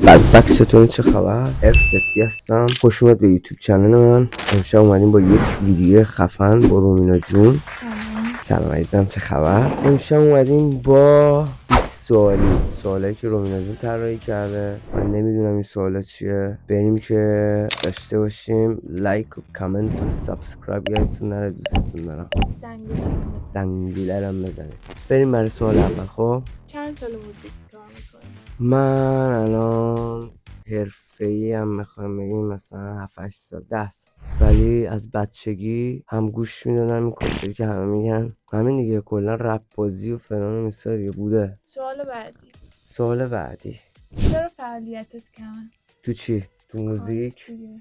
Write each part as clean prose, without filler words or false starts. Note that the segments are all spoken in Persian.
بدبخت چطور چه خبر؟ F7 هستم. خوش اومد به یوتیوب چنل من. امشب اومدیم با یک ویدیو خفن با رومینا جون. سلام عزیزم، چه خبر؟ امشب اومدیم با 20 سوالی که رومینا جون طراحی کرده. من نمیدونم این سوالا چیه. بریم که داشته باشیم. لایک و کامنت و سابسکرایب یادتون نره. دوستتون دارم. زنگیلرم بزنید. بریم برای سوال اول. خب چند سال موزیک کار میکنی؟ من الان حرفه‌ای هم میخوایم بگیم مثلا 7-8 سال 10 سال، ولی از بچگی هم گوش میدادم این کسایی که همه میگن همین دیگه، کلا رپ بازی و فلان و میسا دیگه بوده. سوال بعدی چرا فعالیتت کمه؟ تو چی؟ تو موزیک؟ دیگه.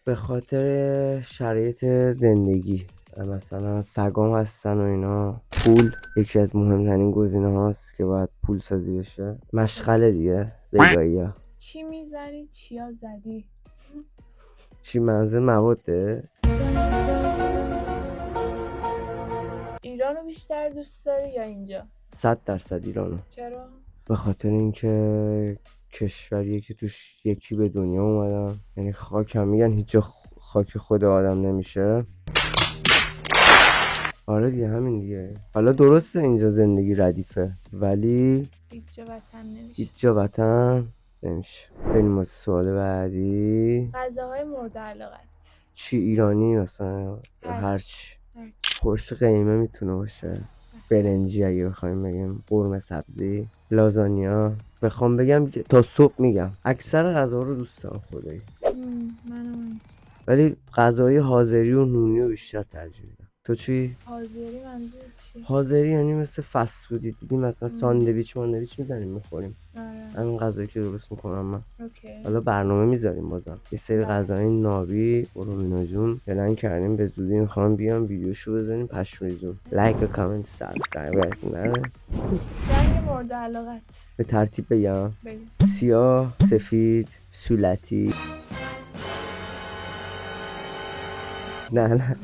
به خاطر شرایط زندگی، مثلا سگام هستن و اینا. پول یکی از مهمترین گزینه هاست که باید پول سازی بشه. مشغله دیگه، بگایی ها. چی میزنی؟ چیا زدی؟ چی منظور مواده؟ ایرانو بیشتر دوست داری یا اینجا؟ 100% ایرانو. چرا؟ به خاطر اینکه کشوریه که توش یکی به دنیا اومدم، یعنی خاکم میگن هیچ جا خاک خود آدم نمیشه. آره دیگه، همین دیگه. حالا درسته اینجا زندگی ردیفه، ولی هیچ جا وطن نمیشه. هیچ جا وطن نمیشه. بریم واسه سوال بعدی. غذاهای مورد علاقت؟ چی ایرانی مثلا؟ هرچی. خورش قیمه میتونه باشه، برنجی اگه بخوایم بگیم، قرمه سبزی، لازانیا. بخوام بگم تا صبح میگم اکثر غذا رو دوست دارم خدایی، منم. ولی غذای حاضری و نونی رو بیشتر ترجیح میدم. تو چی؟ حاضری منظور چی؟ حاضری یعنی مثل فست فودی دیدی، مثلا ساندویچ میزنیم میخوریم. آره. همین غذایی که درست میکنم من. اوکی. حالا برنامه میذاریم بازم یه سری غذای نابی رومینا جون پلن کردیم، به زودی میخوام بیام ویدیوشو بزنیم پشمریزون. لایک و کامنت سابسکرایب نره. رنگ مورد علاقت؟ به ترتیب بگم. بگو. سیاه، سفید، صورتی. نه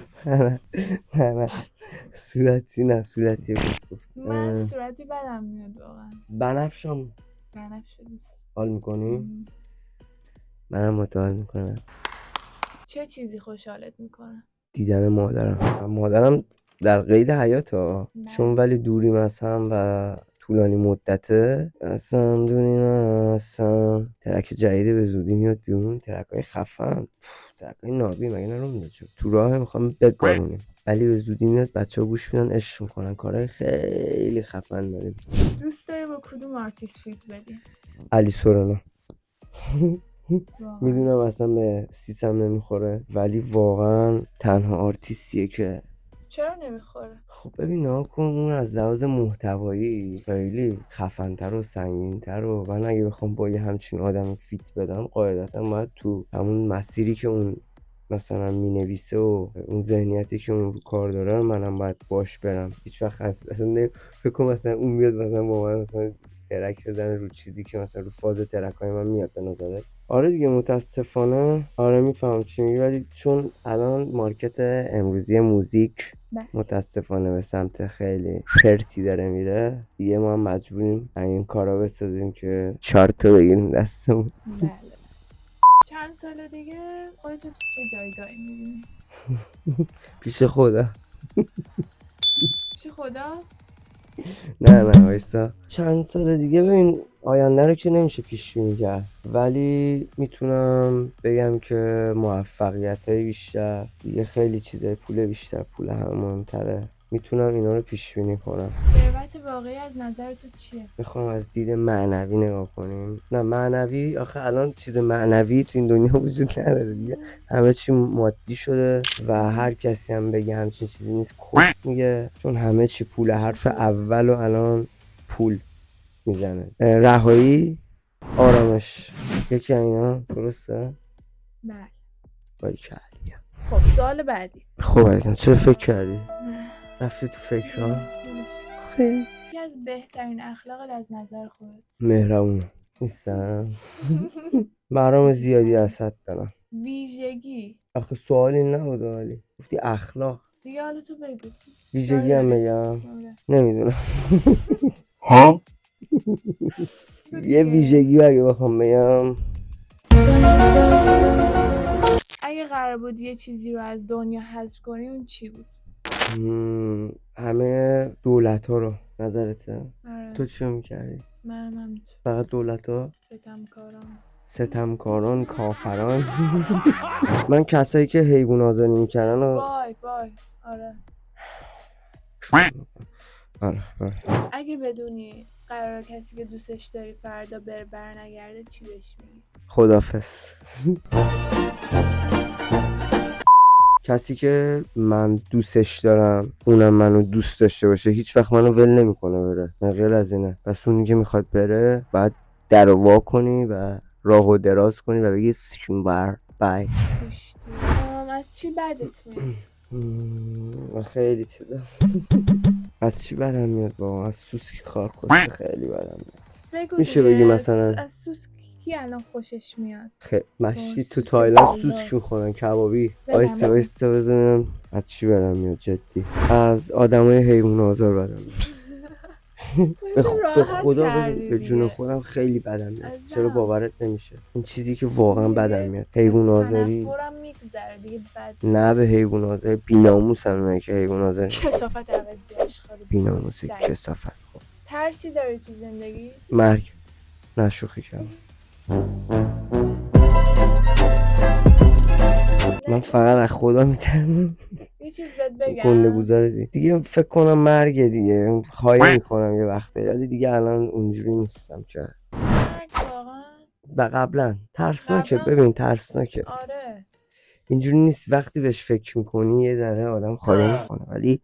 صورتی نه، صورتی گفت. من صورتی بدم میاد واقعا. بنفشم. بنفشه دوست. حال میکنی؟ منم متحال میکنم. چه چیزی خوشحالت میکنه؟ دیدن مادرم در قید حیات ها، چون ولی دوریم از هم و طولانی مدته. اصلا دوریم اصلا. ترک جدیده به زودی میاد بیرون، ترک های خفن، ترک های نابی. مگه نرم تو راه میخوام بگارونیم، ولی به زودی میاد. بچه ها گوش میدن، عشق میکنن. کارهای خیلی خفن داریم. دوست داری با کدوم آرتیست فیت بدی؟ علی سورانا. میدونم اصلا به سیسم نمیخوره، ولی واقعا تنها آرتیستیه که. چرا نمیخوره؟ خب ببین نها کن، اون از لحاظ محتوایی خیلی خفن‌تر و سنگین‌تر، و من اگه بخوام با یه همچین آدم فیت بدم، قاعدتا باید تو همون مسیری که اون مثلا مینویسه و اون ذهنیتی که اون رو کار داره منم باید باش برم. هیچ وقت اصلا فکر کنم مثلا اون میاد مثلا با من مثلا ترک بزنه رو چیزی که مثلا رو فاز ترک‌های من میاد به نظره. آره دیگه، متاسفانه. آره میفهم چی میگی، ولی چون الان مارکت امروزی موزیک متاسفانه به سمت خیلی پرتی داره میره دیگه، ما هم مجبوریم این کارا بسازیم که چارتو بگیریم دستمون. بله. چند سال دیگه خودتو تو چه جایگاهی میبینی؟ پیش خدا. پیش خدا؟ نه وایسا، چند سال دیگه ببین، آینده رو که نمیشه پیش بینی کرد، ولی میتونم بگم که موفقیت های بیشتر دیگه، خیلی چیزای پول بیشتر، پول هم مهمتره، میتونم اینا رو پیش بینی کنم. ثروت واقعی از نظر تو چیه؟ بخوام از دید معنوی نگاه کنیم، نه معنوی، آخه الان چیز معنوی تو این دنیا وجود نداره دیگه، همه چی مادی شده و هر کسی هم بگه همچین چیزی نیست کس میگه، چون همه چی پول. حرف اول و الان پول میزنه. رهایی، آرامش، یکی اینا. درسته؟ بله. باری کردی. خب سوال بعدی. خب عزیزم، چرا فکر کردی؟ رفتی تو فکر ها؟ خیلی یکی از بهترین اخلاقت از نظر خودت؟ مهربون نیستم. برام زیادی اسد دارم. ویژگی؟ آخه سوالی نبود، ولی گفتی اخلاق دیگه حالا تو بگو. ویژگی هم بگم. آره. نمیدونم. ها؟ یه ویژگی اگه بخوام بگم، اگه قرار بود یه چیزی رو از دنیا حذف کنی اون چی بود؟ همه دولت ها رو. نظرته؟ آره تو چی میکردی؟ منم همینطور. فقط دولت ها؟ ستمکاران. ستمکاران، کافران. من کسایی که حیوان آزاری میکردن و وای آره. آره. اگه بدونی قرار کسی که دوستش داری فردا بره برنگرده چی بهش میگی؟ خدافظ. کسی که من دوستش دارم اونم منو دوست داشته باشه هیچ وقت منو ول نمیکنه بره، غیر از اینه. پس اونی که میخواد بره بعد در وا کنی و راهو دراز کنی و بگی سیکون بای. سوشتی. از چی بدت میاد؟ خیلی چیزا. از چی بدم میاد بابا؟ از سوسکی خارکسته خیلی بدم میاد. بگو میشه دیگه. بگی مثلا از سوسک کی الان خوشش میاد؟ مشتی تو سوسک تایلند بالدار. سوسک میخورن، کبابی. بدم وایسته بزنم. از چی بدم میاد جدی؟ از آدمای حیوان آزار بدم میاد. به راحت خدا کردی به جون دیگه. خودم خیلی بدم میاد. عزیزم. چرا باورت نمیشه؟ این چیزی که واقعا دیگه بدم میاد حیوان آزاری. تنفرم میگذره دیگه. بد نه به حیوان آزاری، بی‌ناموسن اونایی که حیوان آزاری. کثافت عوضی اشخاص بی‌ناموسی کثافت. خب ترسی داری تو زندگی؟ مرگ. نه شوخی کردم. من فقط از خدا میترسم. یه چیز بهت بگم. گنده گذاره دیگه فکر کنم مرگ دیگه. خواهی میکنم یه وقته، ولی دیگه الان اونجوری نیستم که مرگ واقعا. و قبلا ترسناکه. قبلا؟ ببین ترسناکه. آره. اینجوری نیست. وقتی بهش فکر میکنی یه ذره آدم خواهی میکنه، ولی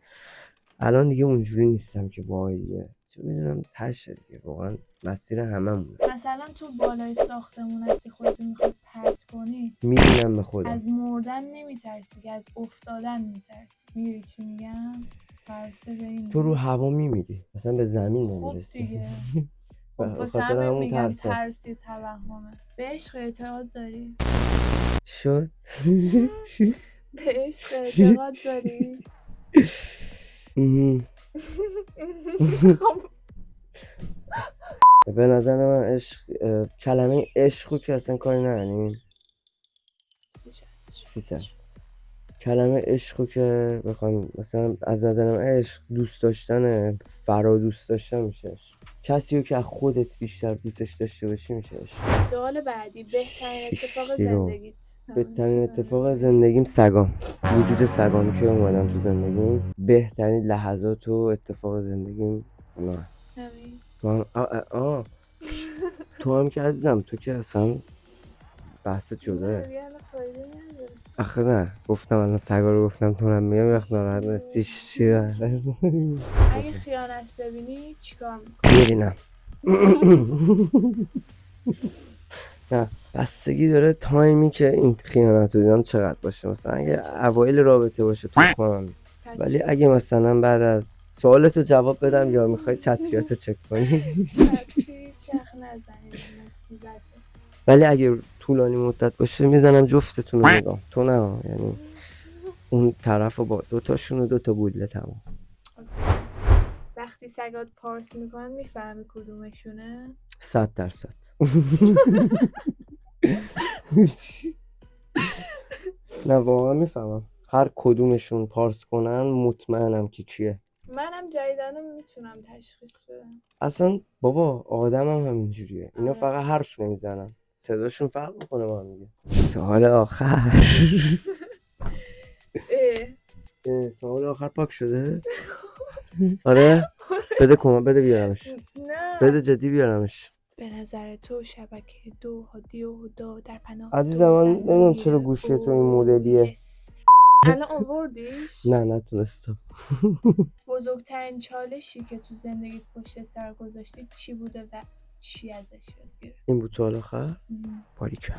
الان دیگه اونجوری نیستم که وای دیگه چه میدونم تشه دیگه. واقعا مسیر هممونه. مثلا تو بالای ساختمون هستی خودتو میخوای پرت کنی، میبینم به خودم. از مردن نمیترسی که از افتادن میترسی. میری چی میگم؟ ترسه به این تو رو هوا میمیری، مثلا به زمین خب نمیرسی. دیگه. به واسه خاطر همین همون میگم ترس هست. ترسی توهمه. به عشق اعتقاد داری؟ شد. به عشق اعتقاد داری؟ به نظر من عشق، کلمه عشقو که اصلا کاری نداریم. کلمه عشقو که بخوایم مثلا از نظر من عشق دوست داشتن، فرا دوست داشتن میشه عشق. کسی رو که از خودت بیشتر دوستش داشته باشی میشه عشق. سوال بعدی. بهترین اتفاق شیرو. زندگیت؟ بهترین اتفاق زندگیم سگام. وجود سگامی که اومدن تو زندگیم بهترین لحظات و اتفاق زندگیم اونا. همین. تو هم که عزیزم، تو که اصلا بحث جداه. آخه نه گفتم الان سگا رو گفتم تو هم میگم وقت ناراحت نستی. اگه خیانت ببینی چیکار میکنی؟ میرینم. نه بستگی داره تایمی که این خیانت رو دیدم چقدر باشه. مثلا اگه اوایل رابطه باشه تو کنم نیست، ولی اگه مثلا بعد از سوالتو جواب بدم یا میخوای چتریاتو چک کنی. چتری چخ نزنید مصیبته. ولی اگه طولانی مدت باشه میزنم جفتتون رو نگاه. تو نه، یعنی اون طرف رو با دوتاشون و دوتا بوله تمام. وقتی سگات پارس میکنن میفهمی کدومشونه؟ 100%. نه واقعا میفهمم هر کدومشون پارس کنن مطمئنم که کیه. منم جدیدن میتونم تشخیص بدم. اصلا بابا آدمم همینجوریه. اینا آره. فقط حرف نمیزنن، صداشون فرق میکنه با هم دیگه. سوال آخر. سوال آخر پاک شده؟ آره بده بیارمش. نه بده جدی بیارمش. به نظر تو شبکه 2 هادی و هدا در پناه عزیزم من نمیدونم چرا گوشی تو این مدلیه. الان آوردیش؟ نه نتونستم. بزرگترین چالشی که تو زندگی پشت سر گذاشتی چی بوده و چی ازش یاد گرفتی؟ این بود سوال آخر. باریکلا.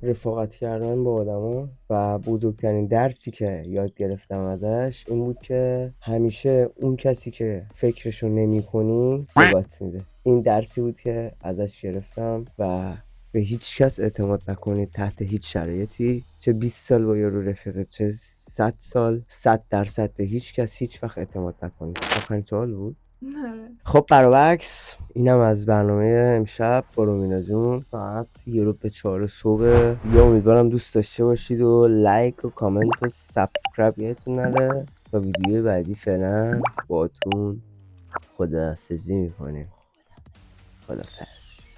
رفاقت کردن با آدما و بزرگترین درسی که یاد گرفتم ازش این بود که همیشه اون کسی که فکرشو نمی کنی بابت میده. این درسی بود که ازش گرفتم و به هیچ کس اعتماد نکنید تحت هیچ شرایطی. چه 20 سال با یارو رفیقت، چه 100 سال، 100% به هیچ کس هیچ وقت اعتماد نکنید. آخرین سوال بود. آره. خب برعکس اینم از برنامه امشب با رومینا جون. ساعت 1:04 صبح. یا امیدوارم دوست داشته باشید و لایک و کامنت و سابسکرایب یادتون نره. تا ویدیو بعدی فعلا باتون خداحافظی میکنیم. خدافظ.